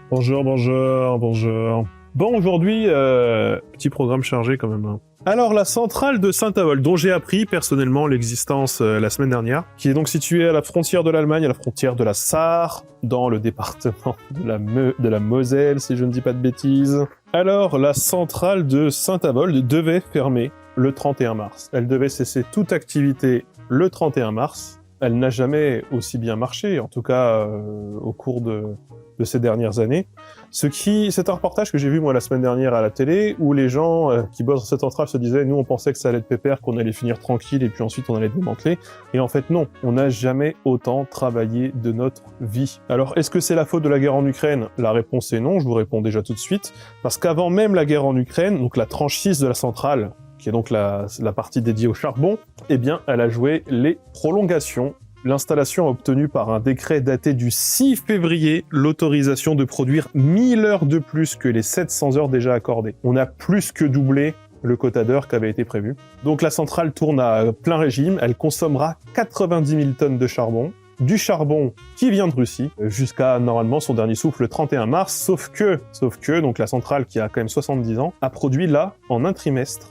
Bonjour, bonjour, bonjour. Bon, aujourd'hui, petit programme chargé quand même. Hein. Alors, la centrale de Saint-Avold, dont j'ai appris personnellement l'existence la semaine dernière, qui est donc située à la frontière de l'Allemagne, à la frontière de la Sarre, dans le département de la Moselle, si je ne dis pas de bêtises. Alors, la centrale de Saint-Avold devait fermer le 31 mars. Elle devait cesser toute activité le 31 mars. Elle n'a jamais aussi bien marché, en tout cas au cours de ces dernières années. C'est un reportage que j'ai vu moi la semaine dernière à la télé, où les gens qui bossent dans cette centrale se disaient « Nous, on pensait que ça allait être pépère, qu'on allait finir tranquille, et puis ensuite on allait démanteler. » Et en fait, non. On n'a jamais autant travaillé de notre vie. Alors, est-ce que c'est la faute de la guerre en Ukraine? La réponse est non, je vous réponds déjà tout de suite. Parce qu'avant même la guerre en Ukraine, donc la tranche 6 de la centrale, qui est donc la partie dédiée au charbon, eh bien, elle a joué les prolongations. L'installation a obtenu par un décret daté du 6 février l'autorisation de produire 1000 heures de plus que les 700 heures déjà accordées. On a plus que doublé le quota d'heures qui avait été prévu. Donc la centrale tourne à plein régime, elle consommera 90 000 tonnes de charbon, du charbon qui vient de Russie, jusqu'à normalement son dernier souffle le 31 mars, sauf que donc la centrale qui a quand même 70 ans, a produit là, en un trimestre,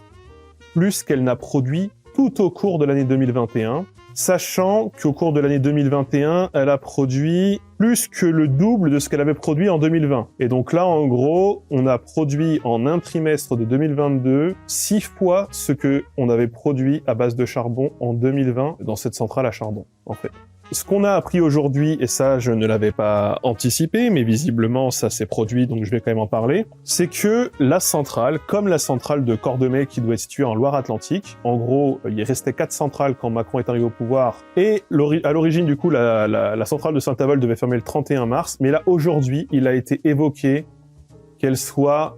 plus qu'elle n'a produit tout au cours de l'année 2021, sachant qu'au cours de l'année 2021, elle a produit plus que le double de ce qu'elle avait produit en 2020. Et donc là, en gros, on a produit en un trimestre de 2022 6 fois ce que on avait produit à base de charbon en 2020 dans cette centrale à charbon, en fait. Ce qu'on a appris aujourd'hui, et ça je ne l'avais pas anticipé, mais visiblement ça s'est produit, donc je vais quand même en parler, c'est que la centrale, comme la centrale de Cordemais qui doit être située en Loire-Atlantique, en gros, il restait 4 centrales quand Macron est arrivé au pouvoir, et à l'origine du coup, la centrale de Saint-Avold devait fermer le 31 mars, mais là aujourd'hui, il a été évoqué qu'elle soit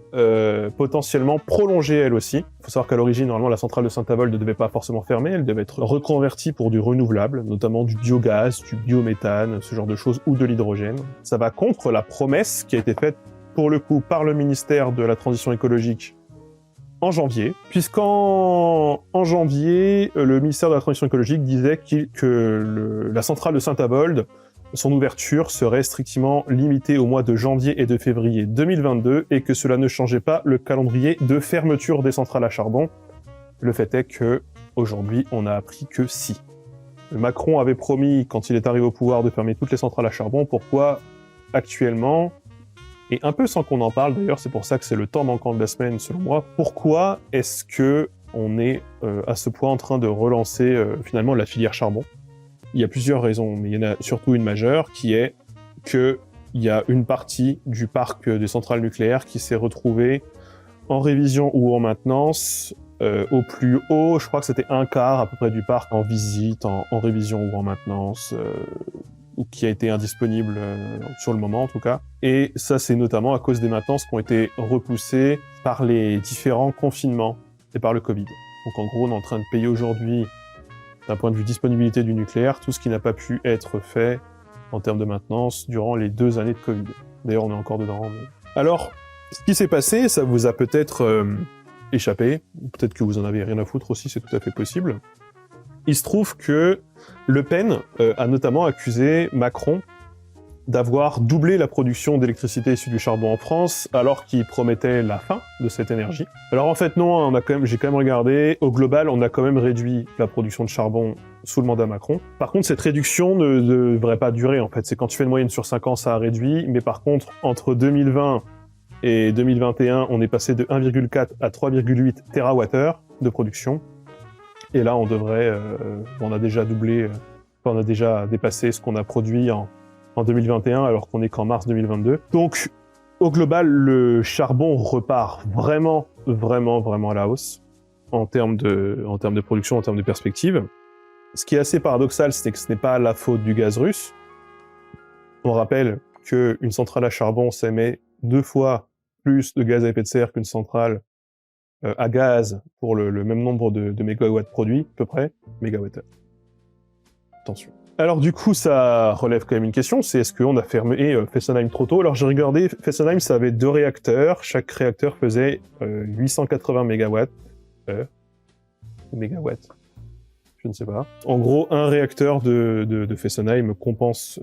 potentiellement prolongée elle aussi. Il faut savoir qu'à l'origine, normalement, la centrale de Saint-Avold ne devait pas forcément fermer, elle devait être reconvertie pour du renouvelable, notamment du biogaz, du biométhane, ce genre de choses, ou de l'hydrogène. Ça va contre la promesse qui a été faite, pour le coup, par le ministère de la Transition écologique en janvier, puisqu'en janvier, le ministère de la Transition écologique disait que la centrale de Saint-Avold, son ouverture serait strictement limitée au mois de janvier et de février 2022 et que cela ne changeait pas le calendrier de fermeture des centrales à charbon. Le fait est que aujourd'hui, on a appris que si. Macron avait promis, quand il est arrivé au pouvoir, de fermer toutes les centrales à charbon. Pourquoi actuellement, et un peu sans qu'on en parle d'ailleurs, c'est pour ça que c'est le temps manquant de la semaine selon moi, pourquoi est-ce que on est à ce point en train de relancer finalement la filière charbon? Il y a plusieurs raisons, mais il y en a surtout une majeure, qui est qu'il y a une partie du parc des centrales nucléaires qui s'est retrouvée en révision ou en maintenance, au plus haut, je crois que c'était un quart à peu près du parc en visite, en révision ou en maintenance, ou qui a été indisponible sur le moment en tout cas. Et ça, c'est notamment à cause des maintenances qui ont été repoussées par les différents confinements et par le Covid. Donc en gros, on est en train de payer aujourd'hui, d'un point de vue disponibilité du nucléaire, tout ce qui n'a pas pu être fait en termes de maintenance durant les 2 années de Covid. D'ailleurs, on est encore dedans. Mais... Alors, ce qui s'est passé, ça vous a peut-être échappé, ou peut-être que vous en avez rien à foutre aussi, c'est tout à fait possible. Il se trouve que Le Pen a notamment accusé Macron d'avoir doublé la production d'électricité issue du charbon en France, alors qu'il promettait la fin de cette énergie. Alors en fait non, j'ai quand même regardé, au global on a quand même réduit la production de charbon sous le mandat Macron. Par contre cette réduction ne devrait pas durer en fait, c'est quand tu fais une moyenne sur 5 ans ça a réduit, mais par contre entre 2020 et 2021 on est passé de 1,4 à 3,8 TWh de production, et là on devrait, on a déjà doublé, on a déjà dépassé ce qu'on a produit en 2021, alors qu'on est qu'en mars 2022. Donc, au global, le charbon repart vraiment à la hausse en termes de production, en termes de perspective. Ce qui est assez paradoxal, c'est que ce n'est pas la faute du gaz russe. On rappelle qu'une centrale à charbon, ça émet 2 fois plus de gaz à effet de serre qu'une centrale à gaz pour le même nombre de mégawatts produits, à peu près, mégawattheure. Attention. Alors du coup, ça relève quand même une question, c'est est-ce qu'on a fermé Fessenheim trop tôt? Alors j'ai regardé, Fessenheim, ça avait 2 réacteurs, chaque réacteur faisait 880 mégawatts. Mégawatts, je ne sais pas. En gros, un réacteur de Fessenheim compense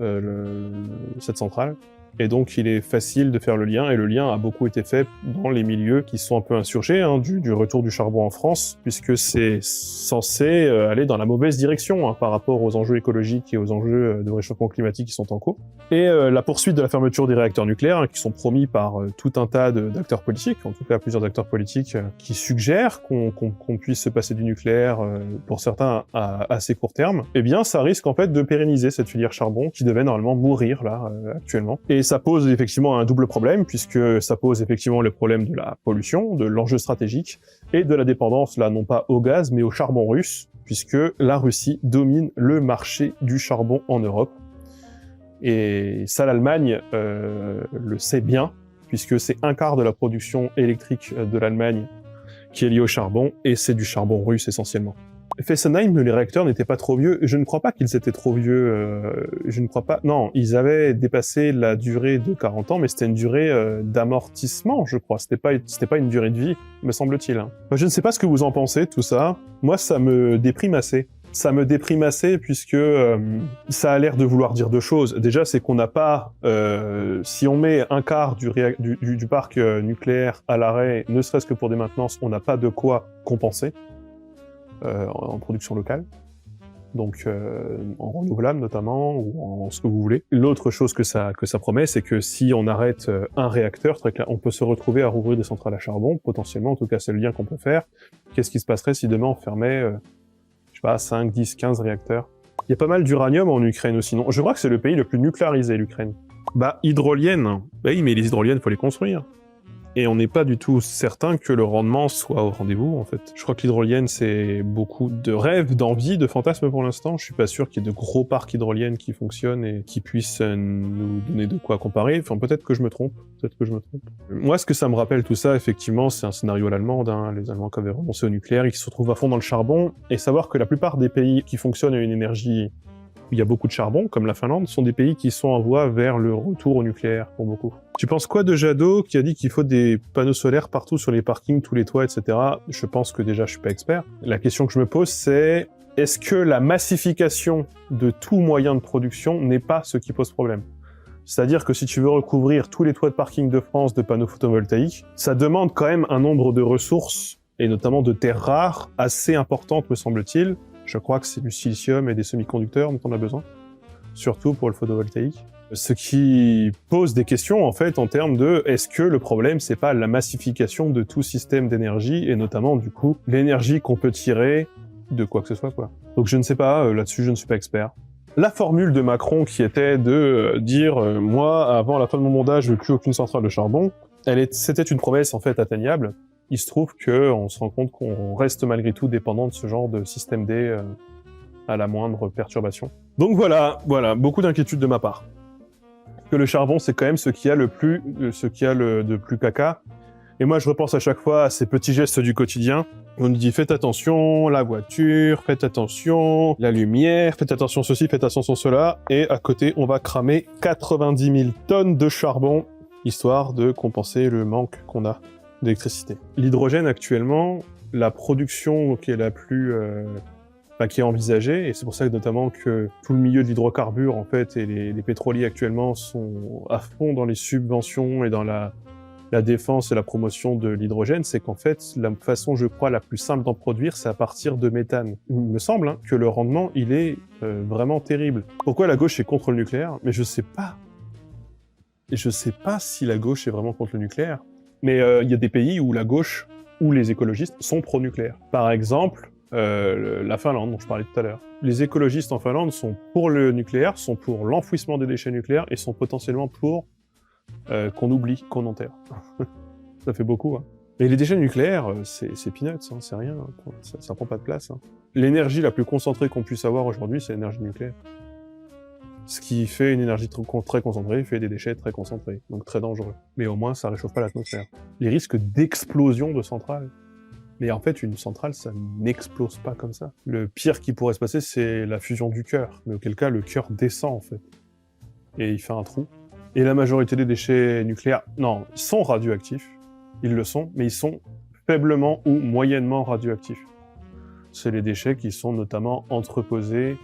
cette centrale. Et donc, il est facile de faire le lien, et le lien a beaucoup été fait dans les milieux qui sont un peu insurgés, hein, du retour du charbon en France, puisque c'est censé aller dans la mauvaise direction, hein, par rapport aux enjeux écologiques et aux enjeux de réchauffement climatique qui sont en cours. Et la poursuite de la fermeture des réacteurs nucléaires, hein, qui sont promis par tout un tas d'acteurs politiques, en tout cas plusieurs acteurs politiques, qui suggèrent qu'on puisse se passer du nucléaire, pour certains à assez court terme, eh bien ça risque en fait de pérenniser cette filière charbon qui devait normalement mourir là, actuellement. Et ça pose effectivement un double problème, puisque ça pose effectivement le problème de la pollution, de l'enjeu stratégique, et de la dépendance, là non pas au gaz, mais au charbon russe, puisque la Russie domine le marché du charbon en Europe. Et ça, l'Allemagne le sait bien, puisque c'est un quart de la production électrique de l'Allemagne qui est liée au charbon, et c'est du charbon russe essentiellement. Fessenheim, les réacteurs n'étaient pas trop vieux. Je ne crois pas qu'ils étaient trop vieux. Je ne crois pas. Non, ils avaient dépassé la durée de 40 ans, mais c'était une durée d'amortissement, je crois. C'était pas une durée de vie, me semble-t-il. Hein. Je ne sais pas ce que vous en pensez, tout ça. Moi, ça me déprime assez. Ça me déprime assez puisque ça a l'air de vouloir dire deux choses. Déjà, c'est qu'on n'a pas... si on met un quart du parc nucléaire à l'arrêt, ne serait-ce que pour des maintenances, on n'a pas de quoi compenser. En production locale, donc en renouvelable notamment, ou en ce que vous voulez. L'autre chose que ça promet, c'est que si on arrête un réacteur, très clair, on peut se retrouver à rouvrir des centrales à charbon, potentiellement, en tout cas c'est le lien qu'on peut faire. Qu'est-ce qui se passerait si demain on fermait, je sais pas, 5, 10, 15 réacteurs? Il y a pas mal d'uranium en Ukraine aussi, non? Je crois que c'est le pays le plus nucléarisé, l'Ukraine. Bah, hydroliennes, bah oui, mais les hydroliennes, faut les construire. Et on n'est pas du tout certain que le rendement soit au rendez-vous, en fait. Je crois que l'hydrolienne, c'est beaucoup de rêves, d'envie, de fantasmes pour l'instant. Je suis pas sûr qu'il y ait de gros parcs hydroliennes qui fonctionnent et qui puissent nous donner de quoi comparer. Enfin, peut-être que je me trompe. Moi, ce que ça me rappelle tout ça, effectivement, c'est un scénario à l'allemande, hein. Les Allemands qui avaient renoncé au nucléaire et qui se retrouvent à fond dans le charbon. Et savoir que la plupart des pays qui fonctionnent à une énergie où il y a beaucoup de charbon, comme la Finlande, sont des pays qui sont en voie vers le retour au nucléaire, pour beaucoup. Tu penses quoi de Jadot, qui a dit qu'il faut des panneaux solaires partout sur les parkings, tous les toits, etc. Je pense que déjà, je suis pas expert. La question que je me pose, c'est est-ce que la massification de tout moyen de production n'est pas ce qui pose problème? C'est-à-dire que si tu veux recouvrir tous les toits de parking de France de panneaux photovoltaïques, ça demande quand même un nombre de ressources, et notamment de terres rares, assez importantes, me semble-t-il. Je crois que c'est du silicium et des semi-conducteurs dont on a besoin, surtout pour le photovoltaïque. Ce qui pose des questions, en fait, en termes de est-ce que le problème, c'est pas la massification de tout système d'énergie, et notamment, du coup, l'énergie qu'on peut tirer de quoi que ce soit, quoi. Donc je ne sais pas, là-dessus, je ne suis pas expert. La formule de Macron qui était de dire moi, avant la fin de mon mandat, je veux plus aucune centrale de charbon, c'était une promesse, en fait, atteignable. Il se trouve qu'on se rend compte qu'on reste malgré tout dépendant de ce genre de système D à la moindre perturbation. Donc voilà, beaucoup d'inquiétudes de ma part. Que le charbon, c'est quand même ce qui a de plus caca. Et moi, je repense à chaque fois à ces petits gestes du quotidien. On nous dit faites attention, la voiture, faites attention, la lumière, faites attention ceci, faites attention cela. Et à côté, on va cramer 90 000 tonnes de charbon, histoire de compenser le manque qu'on a d'électricité. L'hydrogène, actuellement, la production qui est la plus... qui est envisagée, et c'est pour ça que notamment que tout le milieu de l'hydrocarbure, en fait, et les pétroliers actuellement sont à fond dans les subventions et dans la défense et la promotion de l'hydrogène, c'est qu'en fait, la façon, je crois, la plus simple d'en produire, c'est à partir de méthane. Il me semble que le rendement, il est vraiment terrible. Pourquoi la gauche est contre le nucléaire? Mais je sais pas. Et je sais pas si la gauche est vraiment contre le nucléaire. Mais il y a des pays où la gauche, ou les écologistes, sont pro-nucléaire. Par exemple, la Finlande, dont je parlais tout à l'heure. Les écologistes en Finlande sont pour le nucléaire, sont pour l'enfouissement des déchets nucléaires, et sont potentiellement pour qu'on oublie, qu'on enterre. Ça fait beaucoup, hein. Et les déchets nucléaires, c'est peanuts, hein, c'est rien, hein. Ça prend pas de place. Hein. L'énergie la plus concentrée qu'on puisse avoir aujourd'hui, c'est l'énergie nucléaire. Ce qui fait une énergie très concentrée, fait des déchets très concentrés, donc très dangereux. Mais au moins, ça réchauffe pas l'atmosphère. Les risques d'explosion de centrales. Mais en fait, une centrale, ça n'explose pas comme ça. Le pire qui pourrait se passer, c'est la fusion du cœur. Mais auquel cas, le cœur descend, en fait. Et il fait un trou. Et la majorité des déchets nucléaires, non, ils sont radioactifs. Ils le sont, mais ils sont faiblement ou moyennement radioactifs. C'est les déchets qui sont notamment entreposés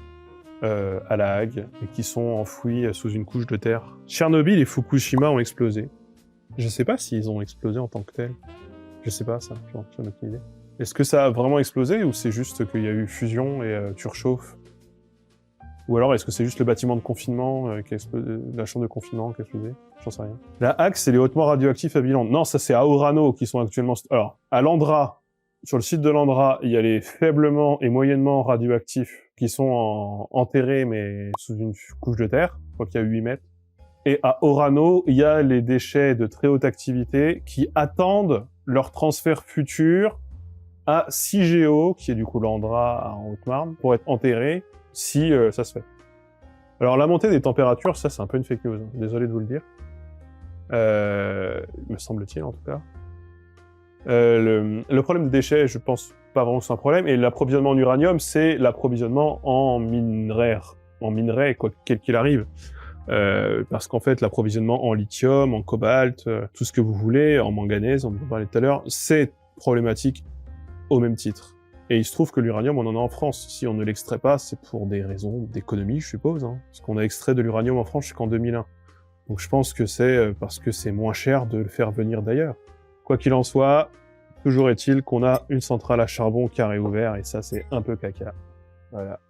à La Hague et qui sont enfouis sous une couche de terre. Tchernobyl et Fukushima ont explosé. Je sais pas s'ils ont explosé en tant que tels. Je sais pas ça, j'en ai aucune idée. Est-ce que ça a vraiment explosé ou c'est juste qu'il y a eu fusion et tu réchauffes? Ou alors est-ce que c'est juste le bâtiment de confinement qui a explosé, la chambre de confinement qui a explosé? J'en sais rien. La Hague, c'est les hautement radioactifs à Bilan. Non, ça c'est à Orano qui sont actuellement... Alors, à Landra, sur le site de Landra, il y a les faiblement et moyennement radioactifs qui sont enterrés mais sous une couche de terre. Je crois qu'il y a 8 mètres. Et à Orano, il y a les déchets de très haute activité qui attendent leur transfert futur à Cigéo, qui est du coup Landra en Haute-Marne, pour être enterrés si ça se fait. Alors la montée des températures, ça c'est un peu une fake news, hein. Désolé de vous le dire. Me semble-t-il en tout cas. Le problème des déchets, je pense pas vraiment que c'est un problème, et l'approvisionnement en uranium, c'est l'approvisionnement en minerai, quoi, quel qu'il arrive. Parce qu'en fait, l'approvisionnement en lithium, en cobalt, tout ce que vous voulez, en manganèse, on en parlait tout à l'heure, c'est problématique au même titre. Et il se trouve que l'uranium, on en a en France. Si on ne l'extrait pas, c'est pour des raisons d'économie, je suppose, hein. Parce qu'on a extrait de l'uranium en France jusqu'en 2001. Donc je pense que c'est parce que c'est moins cher de le faire venir d'ailleurs. Quoi qu'il en soit, toujours est-il qu'on a une centrale à charbon qui a réouvert, et ça, c'est un peu caca. Voilà.